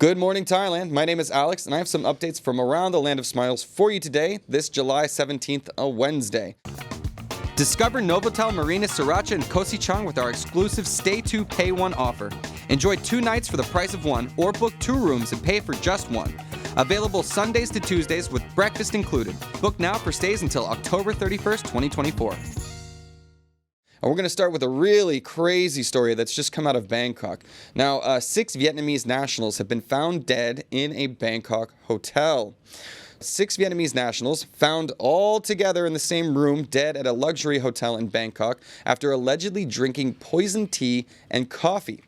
Good morning, Thailand. My name is Alex, and I have some updates from around the land of smiles for you today, this July 17th, a Wednesday. Discover Novotel Marina Sriracha and Kosichang with our exclusive Stay 2 Pay 1 offer. Enjoy 2 nights for the price of 1, or book 2 rooms and pay for just 1. Available Sundays to Tuesdays with breakfast included. Book now for stays until October 31st, 2024. And we're going to start with a really crazy story that's just come out of Bangkok. Now, 6 Vietnamese nationals have been found dead in a Bangkok hotel. 6 Vietnamese nationals found all together in the same room, dead at a luxury hotel in Bangkok after allegedly drinking poisoned tea and coffee.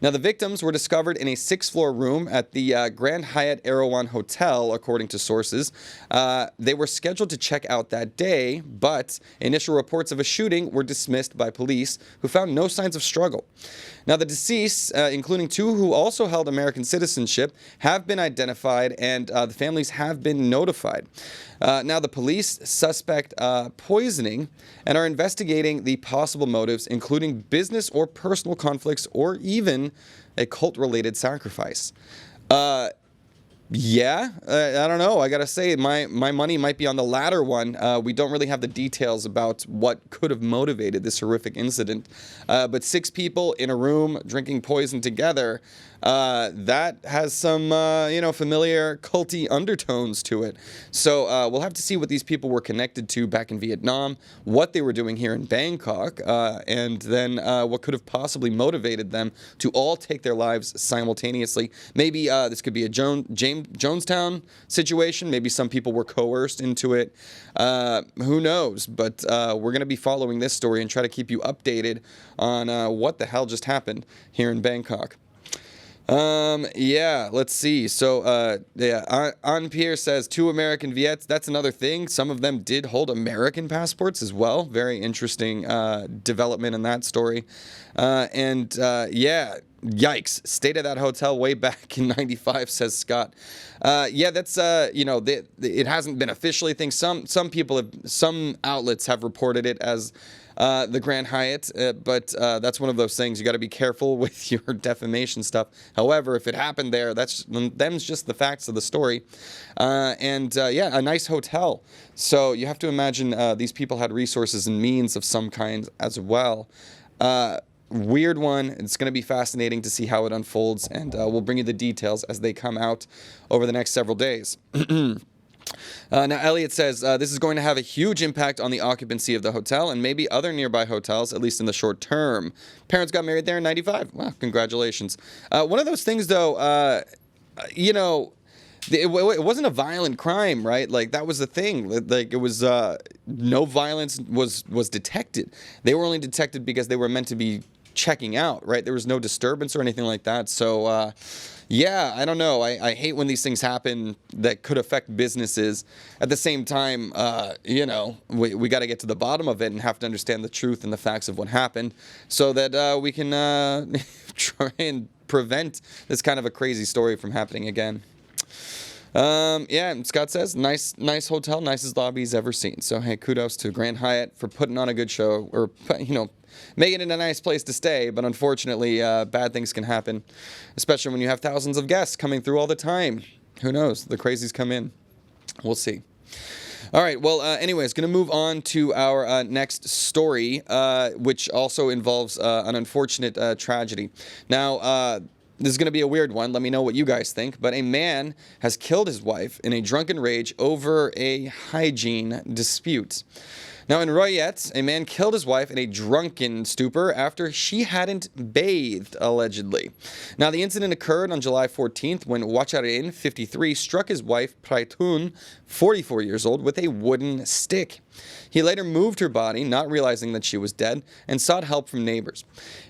Now, the victims were discovered in a 6th-floor room at the Grand Hyatt Erawan Hotel, according to sources. They were scheduled to check out that day, but initial reports of a shooting were dismissed by police, who found no signs of struggle. Now, the deceased, including 2 who also held American citizenship, have been identified, and the families have been notified. Now, the police suspect poisoning and are investigating the possible motives, including business or personal conflicts, or even a cult-related sacrifice. Yeah, I don't know. I gotta say, my money might be on the latter one. We don't really have the details about what could have motivated this horrific incident. But 6 people in a room drinking poison together, that has some, familiar culty undertones to it. So we'll have to see what these people were connected to back in Vietnam, what they were doing here in Bangkok, and then what could have possibly motivated them to all take their lives simultaneously. Maybe this could be a Jonestown situation. Maybe some people were coerced into it. Who knows? But we're going to be following this story and try to keep you updated on what the hell just happened here in Bangkok. Yeah, let's see. So, An Pierre says 2 American Viets. That's another thing. Some of them did hold American passports as well. Very interesting development in that story. Yeah, yikes. Stayed at that hotel way back in '95, says Scott. Yeah, that's, it hasn't been officially a thing. Some outlets have reported it as the Grand Hyatt, but that's one of those things. You got to be careful with your defamation stuff. However, if it happened there, them's just the facts of the story. Yeah, a nice hotel. So you have to imagine these people had resources and means of some kind as well. Weird one. It's going to be fascinating to see how it unfolds, and we'll bring you the details as they come out over the next several days. Now, Elliot says, this is going to have a huge impact on the occupancy of the hotel and maybe other nearby hotels, at least in the short term. Parents got married there in '95. Wow, congratulations. One of those things, though, it wasn't a violent crime, right? Like, that was the thing. Like, it was, no violence was detected. They were only detected because they were meant to be checking out, right? There was no disturbance or anything like that. So, yeah, I don't know. I hate when these things happen that could affect businesses. At the same time, we got to get to the bottom of it and have to understand the truth and the facts of what happened so that we can try and prevent this kind of a crazy story from happening again. Yeah, Scott says, nice hotel, nicest lobby he's ever seen. So, hey, kudos to Grand Hyatt for putting on a good show, or, making it a nice place to stay. But unfortunately, bad things can happen, especially when you have thousands of guests coming through all the time. Who knows? The crazies come in. We'll see. All right, well, anyways, going to move on to our next story, which also involves an unfortunate tragedy. Now, this is going to be a weird one. Let me know what you guys think. But a man has killed his wife in a drunken rage over a hygiene dispute. Now, in Royet, a man killed his wife in a drunken stupor after she hadn't bathed, allegedly. Now, the incident occurred on July 14th when Wacharin, 53, struck his wife, Praitun, 44 years old, with a wooden stick. He later moved her body, not realizing that she was dead, and sought help from neighbors.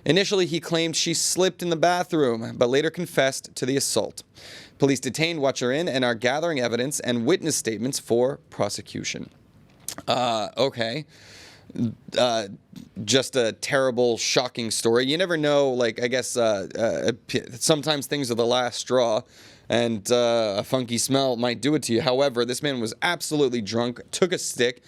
Initially, he claimed she slipped in the bathroom, but later confessed to the assault. Police detained Wacharin and are gathering evidence and witness statements for prosecution. Okay. Just a terrible, shocking story. You never know, like, I guess, sometimes things are the last straw, and a funky smell might do it to you. However, this man was absolutely drunk, took a stick,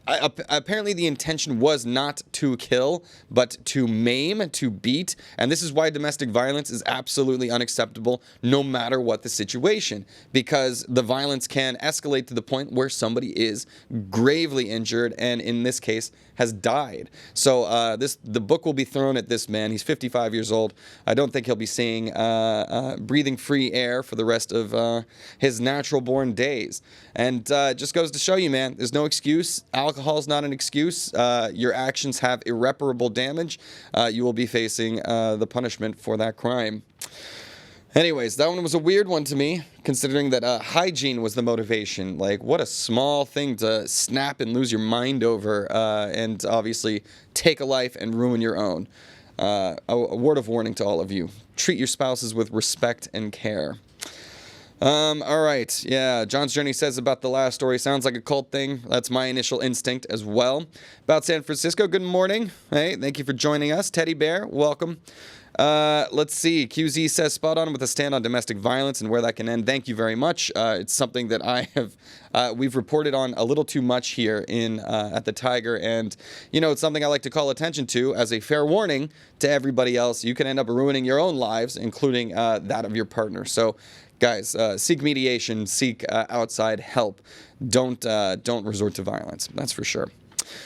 Apparently the intention was not to kill, but to maim, to beat. And this is why domestic violence is absolutely unacceptable, no matter what the situation, because the violence can escalate to the point where somebody is gravely injured, and in this case has died. So the book will be thrown at this man. He's 55 years old. I don't think he'll be seeing breathing free air for the rest of his natural born days. And it just goes to show you, man, there's no excuse. Alcohol's not an excuse. Your actions have irreparable damage. You will be facing the punishment for that crime. Anyways, that one was a weird one to me, considering that hygiene was the motivation. Like, what a small thing to snap and lose your mind over, and obviously take a life and ruin your own. A word of warning to all of you. Treat your spouses with respect and care. All right. Yeah, John's Journey says about the last story, sounds like a cult thing. That's my initial instinct as well. About San Francisco, good morning. Hey, thank you for joining us. Teddy Bear, welcome. Let's see. QZ says spot on with a stand on domestic violence and where that can end. Thank you very much. It's something that we've reported on a little too much here at the Thaiger, and it's something I like to call attention to as a fair warning to everybody else. You can end up ruining your own lives, including that of your partner. So, guys, seek mediation, seek outside help. Don't resort to violence. That's for sure.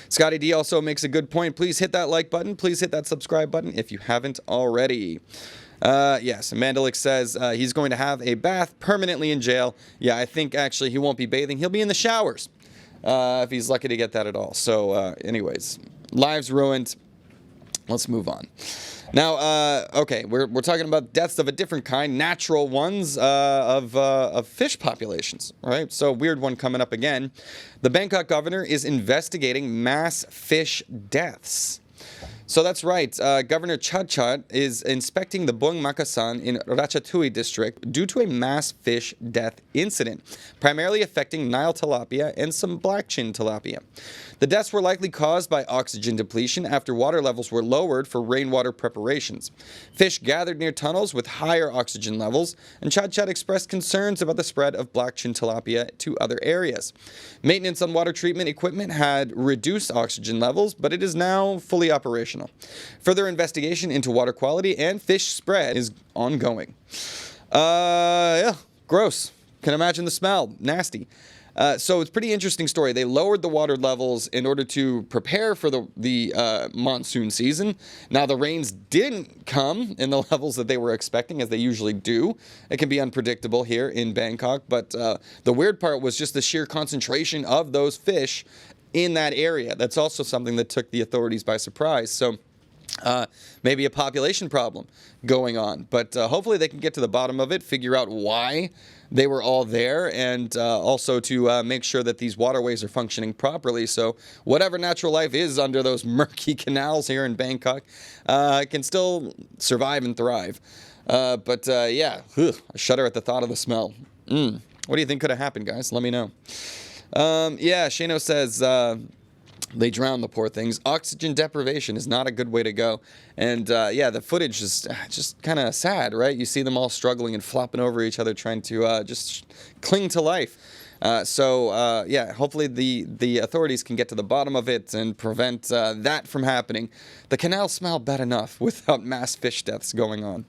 Scotty D also makes a good point. Please hit that like button. Please hit that subscribe button if you haven't already. Yes, Mandalik says he's going to have a bath permanently in jail. Yeah, I think actually he won't be bathing. He'll be in the showers if he's lucky to get that at all. So anyways, lives ruined. Let's move on. Now, okay, we're talking about deaths of a different kind, natural ones of fish populations, right? So, weird one coming up again. The Bangkok governor is investigating mass fish deaths. So that's right. Governor Chadchat is inspecting the Buang Makasan in Ratchathui district due to a mass fish death incident, primarily affecting Nile tilapia and some black-chin tilapia. The deaths were likely caused by oxygen depletion after water levels were lowered for rainwater preparations. Fish gathered near tunnels with higher oxygen levels, and Chadchat expressed concerns about the spread of black-chin tilapia to other areas. Maintenance on water treatment equipment had reduced oxygen levels, but it is now fully operational. Further investigation into water quality and fish spread is ongoing. Yeah, gross. Can imagine the smell. Nasty. So it's a pretty interesting story. They lowered the water levels in order to prepare for the monsoon season. Now, the rains didn't come in the levels that they were expecting, as they usually do. It can be unpredictable here in Bangkok, but the weird part was just the sheer concentration of those fish in that area. That's also something that took the authorities by surprise. So maybe a population problem going on, but hopefully they can get to the bottom of it, figure out why they were all there, and also to make sure that these waterways are functioning properly, so whatever natural life is under those murky canals here in Bangkok can still survive and thrive. But yeah, I shudder at the thought of the smell. What do you think could have happened, guys? Let me know. Yeah, Shano says they drown the poor things. Oxygen deprivation is not a good way to go. And yeah, the footage is just kind of sad, right? You see them all struggling and flopping over each other, trying to just cling to life. So yeah, hopefully the authorities can get to the bottom of it and prevent that from happening. The canals smell bad enough without mass fish deaths going on.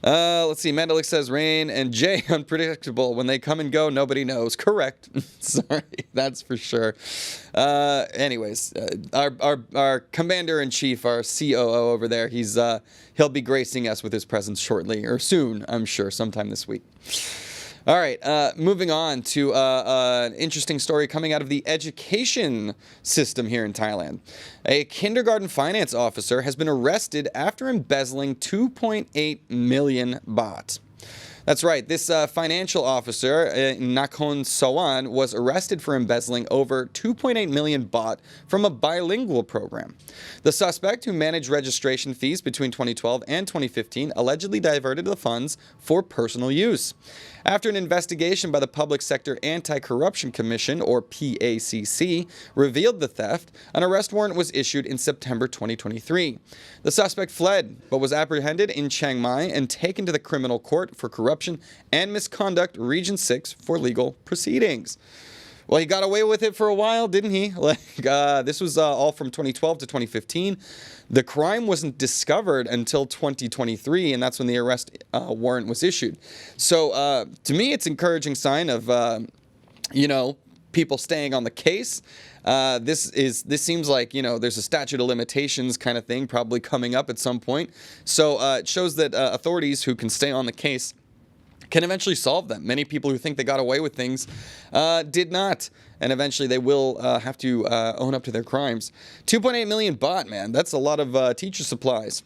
Let's see. Mandalik says rain and Jay unpredictable. When they come and go, nobody knows. Correct. Sorry, that's for sure. Anyways, our commander in chief, our COO over there, he'll be gracing us with his presence shortly or soon. I'm sure, sometime this week. All right, moving on to an interesting story coming out of the education system here in Thailand. A kindergarten finance officer has been arrested after embezzling 2.8 million baht. That's right. This financial officer, Nakhon Sawan, was arrested for embezzling over 2.8 million baht from a bilingual program. The suspect, who managed registration fees between 2012 and 2015, allegedly diverted the funds for personal use. After an investigation by the Public Sector Anti-Corruption Commission, or PACC, revealed the theft, an arrest warrant was issued in September 2023. The suspect fled, but was apprehended in Chiang Mai and taken to the Criminal Court for Corruption and Misconduct Region 6 for legal proceedings. Well, he got away with it for a while, didn't he? This was all from 2012 to 2015. The crime wasn't discovered until 2023, and that's when the arrest warrant was issued. So to me, it's an encouraging sign of, people staying on the case. This seems like, there's a statute of limitations kind of thing probably coming up at some point. So it shows that authorities who can stay on the case can eventually solve them. Many people who think they got away with things did not. And eventually they will have to own up to their crimes. 2.8 million baht, man. That's a lot of teacher supplies.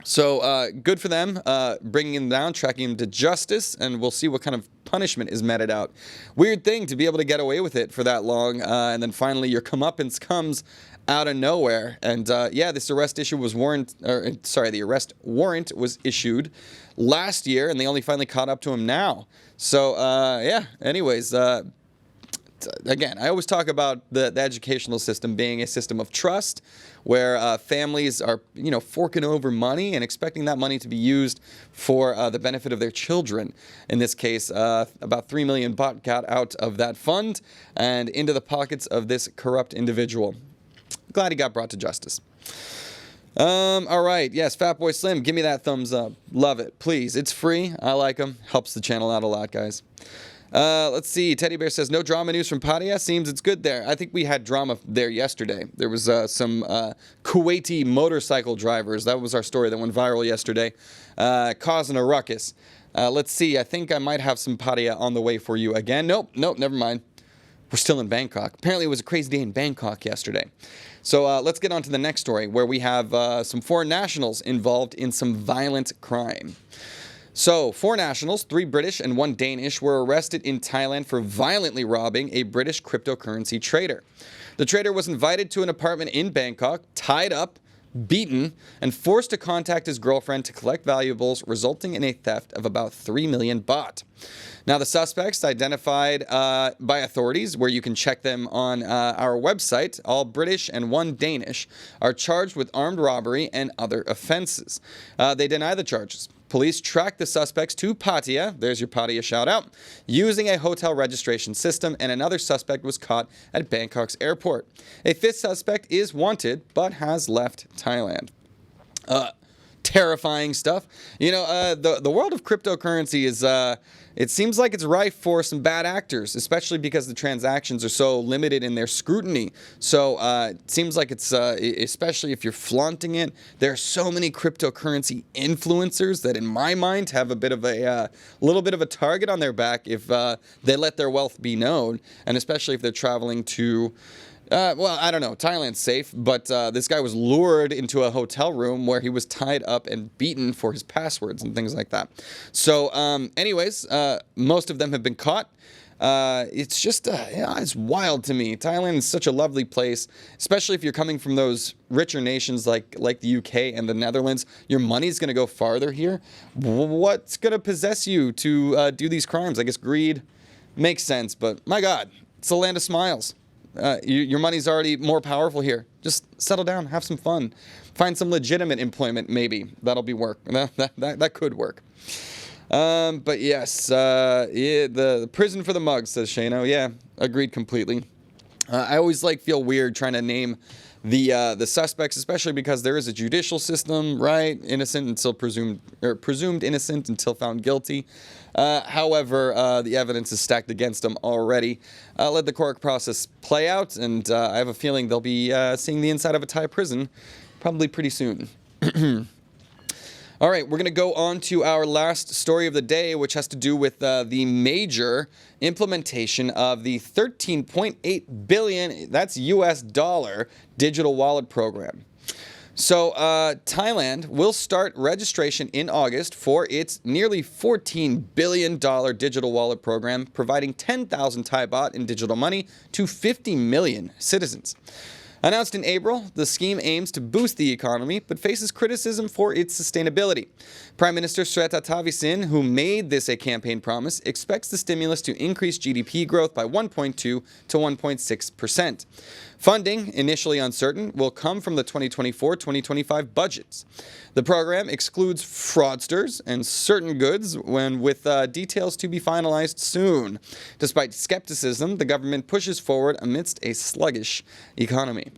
So good for them, bringing him down, tracking him to justice, and we'll see what kind of punishment is meted out. Weird thing to be able to get away with it for that long, and then finally your comeuppance comes out of nowhere. And this arrest the arrest warrant was issued last year, and they only finally caught up to him now. So anyways. Again, I always talk about the educational system being a system of trust where families are, forking over money and expecting that money to be used for the benefit of their children. In this case, about 3 million baht got out of that fund and into the pockets of this corrupt individual. Glad he got brought to justice. All right. Yes, Fatboy Slim, give me that thumbs up. Love it. Please. It's free. I like them. Helps the channel out a lot, guys. Let's see. Teddy Bear says, no drama news from Pattaya. Seems it's good there. I think we had drama there yesterday. There was some Kuwaiti motorcycle drivers. That was our story that went viral yesterday, causing a ruckus. Let's see. I think I might have some Pattaya on the way for you again. Nope, never mind. We're still in Bangkok. Apparently, it was a crazy day in Bangkok yesterday. So let's get on to the next story, where we have some foreign nationals involved in some violent crime. So, 4 nationals, 3 British and 1 Danish, were arrested in Thailand for violently robbing a British cryptocurrency trader. The trader was invited to an apartment in Bangkok, tied up, beaten, and forced to contact his girlfriend to collect valuables, resulting in a theft of about 3 million baht. Now, the suspects, identified by authorities, where you can check them on our website, all British and 1 Danish, are charged with armed robbery and other offenses. They deny the charges. Police tracked the suspects to Pattaya, there's your Pattaya shout out, using a hotel registration system, and another suspect was caught at Bangkok's airport. A 5th suspect is wanted, but has left Thailand. Terrifying stuff. The world of cryptocurrency is, it seems like it's rife for some bad actors, especially because the transactions are so limited in their scrutiny. So it seems like it's, especially if you're flaunting it, there are so many cryptocurrency influencers that in my mind have a bit of a little bit of a target on their back if they let their wealth be known, and especially if they're traveling to I don't know. Thailand's safe, but this guy was lured into a hotel room where he was tied up and beaten for his passwords and things like that. So, anyways, most of them have been caught. It's just, it's wild to me. Thailand is such a lovely place, especially if you're coming from those richer nations like the UK and the Netherlands. Your money's going to go farther here. What's going to possess you to do these crimes? I guess greed makes sense, but my God, it's the land of smiles. Your money's already more powerful here. Just settle down, have some fun, find some legitimate employment. Maybe that'll be work. That could work. But yes, the prison for the mugs, says Shano. Yeah, agreed completely. I always feel weird trying to name the suspects, especially because there is a judicial system, right? Innocent until presumed innocent until found guilty. However, the evidence is stacked against them already. Let the court process play out, and I have a feeling they'll be seeing the inside of a Thai prison probably pretty soon. All right, we're going to go on to our last story of the day, which has to do with the major implementation of the 13.8 billion, that's US dollar, digital wallet program. So Thailand will start registration in August for its nearly $14 billion digital wallet program, providing 10,000 Thai baht in digital money to 50 million citizens. Announced in April, the scheme aims to boost the economy, but faces criticism for its sustainability. Prime Minister Srettha Thavisin, who made this a campaign promise, expects the stimulus to increase GDP growth by 1.2 to 1.6%. Funding, initially uncertain, will come from the 2024-2025 budgets. The program excludes fraudsters and certain goods, with details to be finalized soon. Despite skepticism, the government pushes forward amidst a sluggish economy.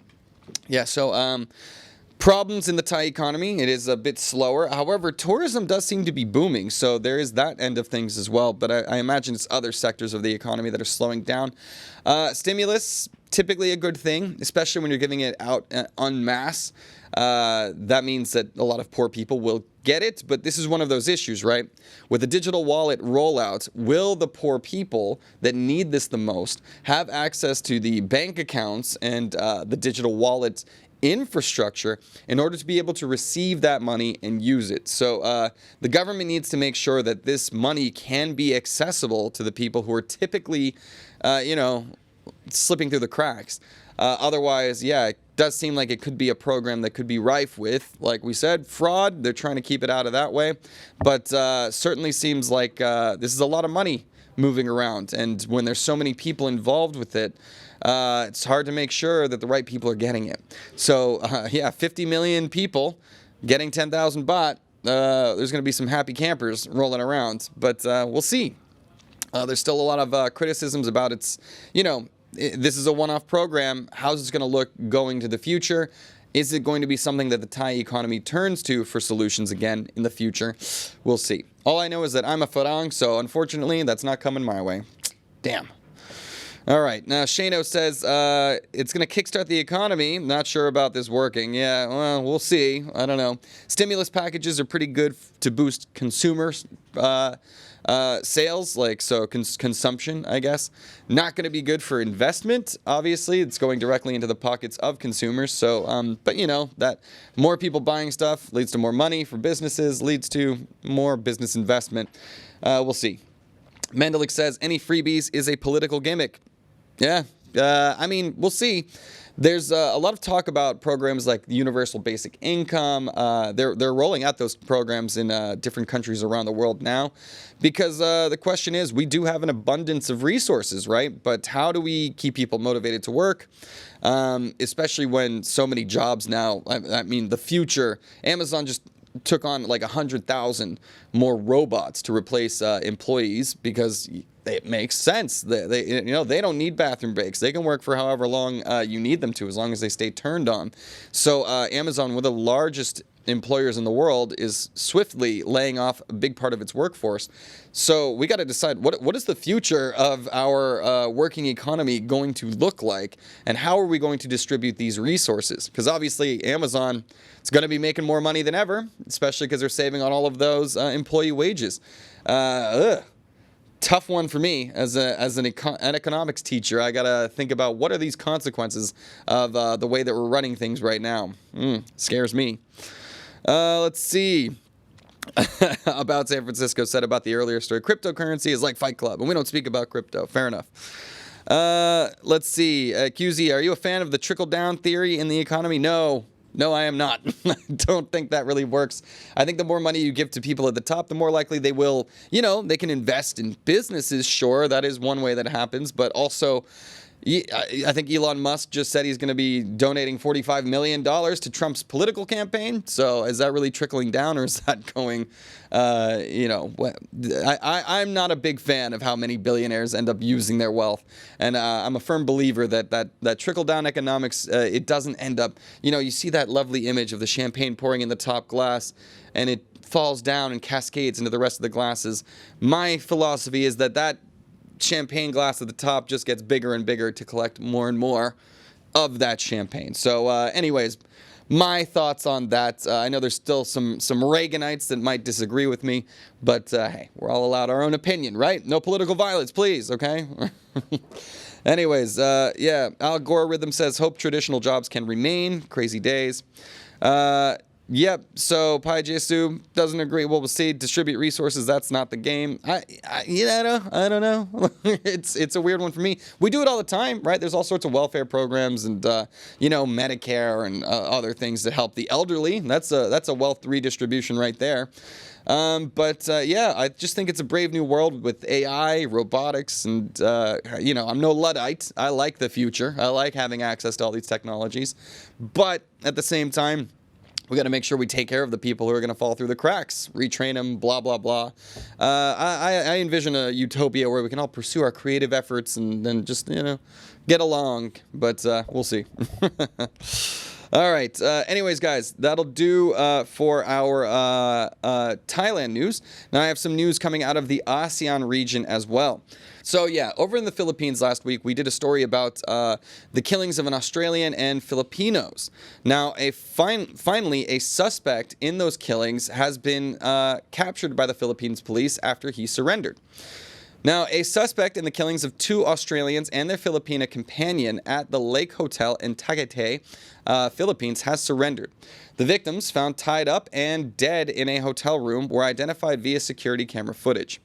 Yeah, so problems in the Thai economy. It is a bit slower. However, tourism does seem to be booming, so there is that end of things as well. But I imagine it's other sectors of the economy that are slowing down. Stimulus, typically a good thing, especially when you're giving it out en masse. That means that a lot of poor people will get it, but this is one of those issues, right? With the digital wallet rollout, will the poor people that need this the most have access to the bank accounts and the digital wallet infrastructure in order to be able to receive that money and use it? So the government needs to make sure that this money can be accessible to the people who are typically, slipping through the cracks. Otherwise, yeah, it does seem like it could be a program that could be rife with, like we said, fraud. They're trying to keep it out of that way. But certainly seems like this is a lot of money moving around. And when there's so many people involved with it, it's hard to make sure that the right people are getting it. So, 50 million people getting 10,000 baht. There's going to be some happy campers rolling around. But we'll see. There's still a lot of criticisms about its, this is a one-off program. How's it going to look going to the future? Is it going to be something that the Thai economy turns to for solutions again in the future? We'll see. All I know is that I'm a Farang, so unfortunately that's not coming my way. Damn. All right. Now, Shano says it's going to kickstart the economy. Not sure about this working. Yeah, well, we'll see. I don't know. Stimulus packages are pretty good to boost consumers' sales, consumption, I guess. Not going to be good for investment, obviously. It's going directly into the pockets of consumers. So, but that more people buying stuff leads to more money for businesses, leads to more business investment. We'll see. Mendelik says any freebies is a political gimmick. Yeah, we'll see. There's a lot of talk about programs like universal basic income. They're rolling out those programs in different countries around the world now because the question is, we do have an abundance of resources, right? But how do we keep people motivated to work? Especially when so many jobs now, the future, Amazon just took on like 100,000 more robots to replace employees because it makes sense. They don't need bathroom breaks. They can work for however long you need them to, as long as they stay turned on. So Amazon, one of the largest employers in the world, is swiftly laying off a big part of its workforce. So we got to decide what is the future of our working economy going to look like, and how are we going to distribute these resources? Because obviously Amazon is going to be making more money than ever, especially because they're saving on all of those employee wages. Tough one for me as an economics teacher. I gotta think about what are these consequences of the way that we're running things right now. Scares me. Let's see. About San Francisco said about the earlier story. Cryptocurrency is like Fight Club, and we don't speak about crypto. Fair enough. Let's see. QZ, are you a fan of the trickle-down theory in the economy? No, I am not. I don't think that really works. I think the more money you give to people at the top, the more likely they will, they can invest in businesses. Sure, that is one way that happens. But also, I think Elon Musk just said he's going to be donating $45 million to Trump's political campaign. So is that really trickling down, or is that going, I'm not a big fan of how many billionaires end up using their wealth. And I'm a firm believer that trickle-down economics, it doesn't end up, you see that lovely image of the champagne pouring in the top glass, and it falls down and cascades into the rest of the glasses. My philosophy is that champagne glass at the top just gets bigger and bigger to collect more and more of that champagne. So anyways, my thoughts on that. I know there's still some Reaganites that might disagree with me, but hey, we're all allowed our own opinion, right? No political violence, please, okay? Anyways, Al Gore Rhythm says, hope traditional jobs can remain. Crazy days. Yep. So Pai Jesu doesn't agree. Well, we'll see. Distribute resources. That's not the game. I don't know. It's a weird one for me. We do it all the time, right? There's all sorts of welfare programs and Medicare and other things that help the elderly. That's a wealth redistribution right there. Yeah, I just think it's a brave new world with AI, robotics, and I'm no Luddite. I like the future. I like having access to all these technologies, but at the same time, we got to make sure we take care of the people who are going to fall through the cracks, retrain them, blah, blah, blah. I envision a utopia where we can all pursue our creative efforts and then just, get along. But we'll see. All right. Anyways, guys, that'll do for our Thailand news. Now, I have some news coming out of the ASEAN region as well. So, yeah, over in the Philippines last week, we did a story about the killings of an Australian and Filipinos. Now, finally, a suspect in those killings has been captured by the Philippines police after he surrendered. Now, a suspect in the killings of 2 Australians and their Filipina companion at the Lake Hotel in Tagaytay, Philippines, has surrendered. The victims, found tied up and dead in a hotel room, were identified via security camera footage.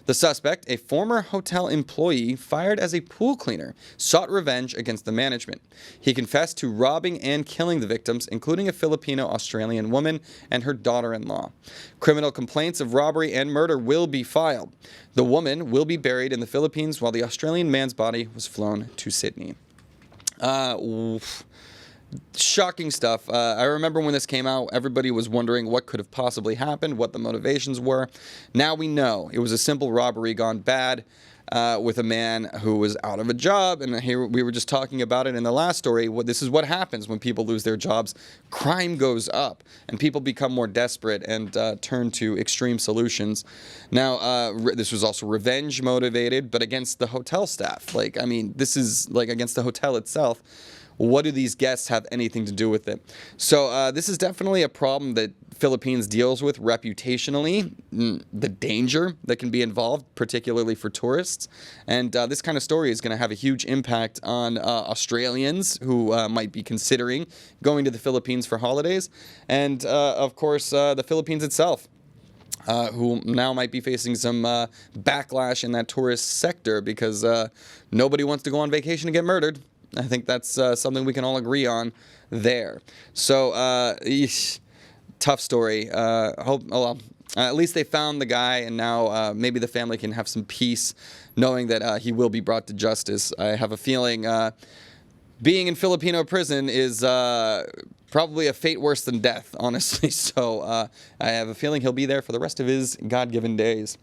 The suspect, a former hotel employee fired as a pool cleaner, sought revenge against the management. He confessed to robbing and killing the victims, including a Filipino-Australian woman and her daughter-in-law. Criminal complaints of robbery and murder will be filed. The woman will be buried in the Philippines while the Australian man's body was flown to Sydney. Shocking stuff. I remember when this came out, everybody was wondering what could have possibly happened, what the motivations were. Now we know it was a simple robbery gone bad with a man who was out of a job. And here we were just talking about it in the last story. This is what happens when people lose their jobs. Crime goes up and people become more desperate and turn to extreme solutions. Now, this was also revenge motivated, but against the hotel staff. This is against the hotel itself. What do these guests have anything to do with it? So this is definitely a problem that Philippines deals with reputationally, the danger that can be involved, particularly for tourists. And this kind of story is going to have a huge impact on Australians who might be considering going to the Philippines for holidays. And, of course, the Philippines itself. Who now might be facing some backlash in that tourist sector because nobody wants to go on vacation and get murdered. I think that's something we can all agree on there. So, tough story. At least they found the guy, and now maybe the family can have some peace knowing that he will be brought to justice. I have a feeling being in Filipino prison is probably a fate worse than death, honestly. So I have a feeling he'll be there for the rest of his God-given days.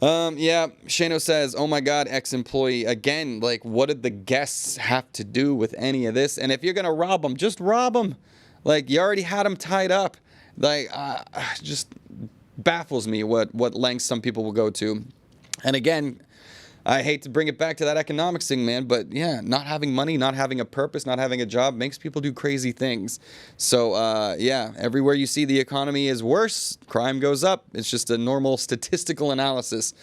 Yeah, Shano says, oh my God, ex-employee. Again, what did the guests have to do with any of this? And if you're going to rob them, just rob them. You already had them tied up. Just baffles me what lengths some people will go to. And again, I hate to bring it back to that economics thing, man, but yeah, not having money, not having a purpose, not having a job makes people do crazy things. So, yeah, everywhere you see the economy is worse, crime goes up. It's just a normal statistical analysis.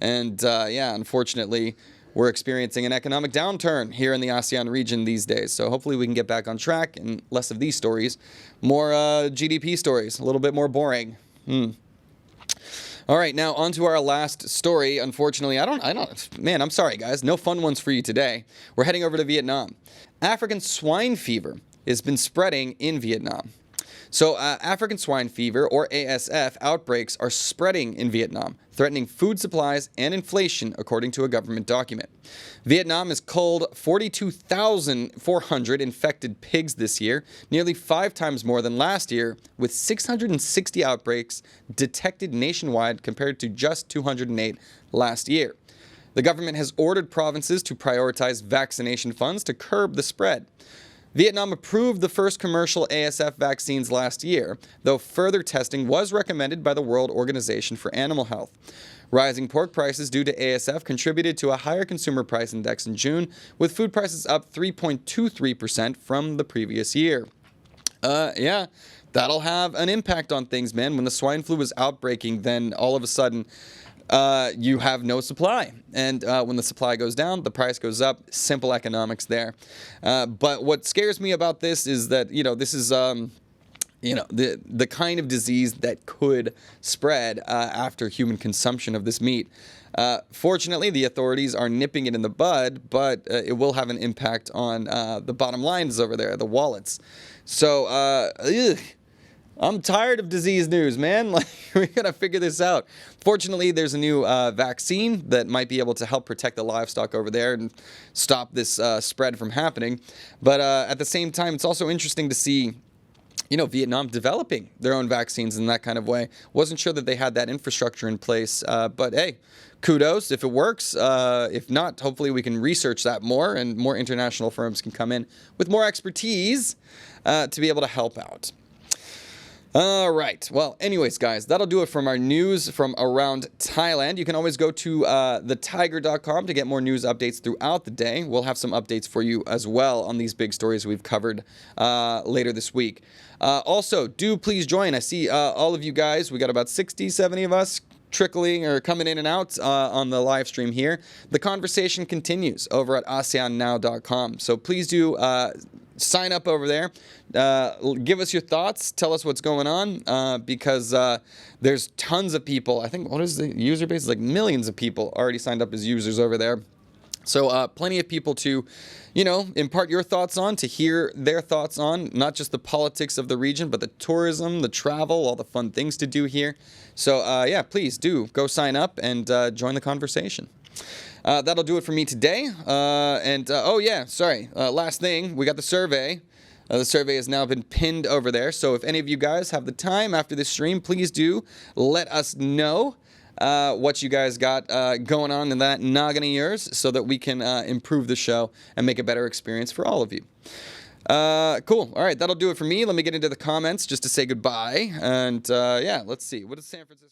And, yeah, unfortunately, we're experiencing an economic downturn here in the ASEAN region these days. So hopefully we can get back on track and less of these stories. More GDP stories, a little bit more boring. All right, now on to our last story. Unfortunately, man, I'm sorry, guys. No fun ones for you today. We're heading over to Vietnam. African swine fever has been spreading in Vietnam. So African swine fever, or ASF, outbreaks are spreading in Vietnam, threatening food supplies and inflation, according to a government document. Vietnam has culled 42,400 infected pigs this year, nearly 5 times more than last year, with 660 outbreaks detected nationwide compared to just 208 last year. The government has ordered provinces to prioritize vaccination funds to curb the spread. Vietnam approved the first commercial ASF vaccines last year, though further testing was recommended by the World Organization for Animal Health. Rising pork prices due to ASF contributed to a higher consumer price index in June, with food prices up 3.23% from the previous year. Yeah, that'll have an impact on things, man. When the swine flu was outbreaking, then all of a sudden you have no supply. And when the supply goes down, the price goes up. Simple economics there. But what scares me about this is that, this is the kind of disease that could spread after human consumption of this meat. Fortunately, the authorities are nipping it in the bud, but it will have an impact on the bottom lines over there, the wallets. So, I'm tired of disease news, man. Like, we gotta figure this out. Fortunately, there's a new vaccine that might be able to help protect the livestock over there and stop this spread from happening. But at the same time, it's also interesting to see Vietnam developing their own vaccines in that kind of way. Wasn't sure that they had that infrastructure in place, but hey, kudos if it works. If not, hopefully we can research that more and more international firms can come in with more expertise to be able to help out. All right. Well, anyways, guys, that'll do it from our news from around Thailand. You can always go to thetiger.com to get more news updates throughout the day. We'll have some updates for you as well on these big stories we've covered later this week. Also, do please join. I see all of you guys. We got about 60, 70 of us trickling or coming in and out on the live stream here. The conversation continues over at ASEANnow.com. So please do sign up over there. Give us your thoughts. Tell us what's going on because there's tons of people. I think, what is the user base? Like millions of people already signed up as users over there. So plenty of people to, impart your thoughts on, to hear their thoughts on, not just the politics of the region, but the tourism, the travel, all the fun things to do here. So yeah, please do go sign up and join the conversation. That'll do it for me today. Oh yeah, sorry. Last thing, we got the survey. The survey has now been pinned over there. So if any of you guys have the time after this stream, please do let us know what you guys got going on in that noggin of yours so that we can improve the show and make a better experience for all of you. Cool. All right, that'll do it for me. Let me get into the comments just to say goodbye. And yeah, let's see. What is San Francisco?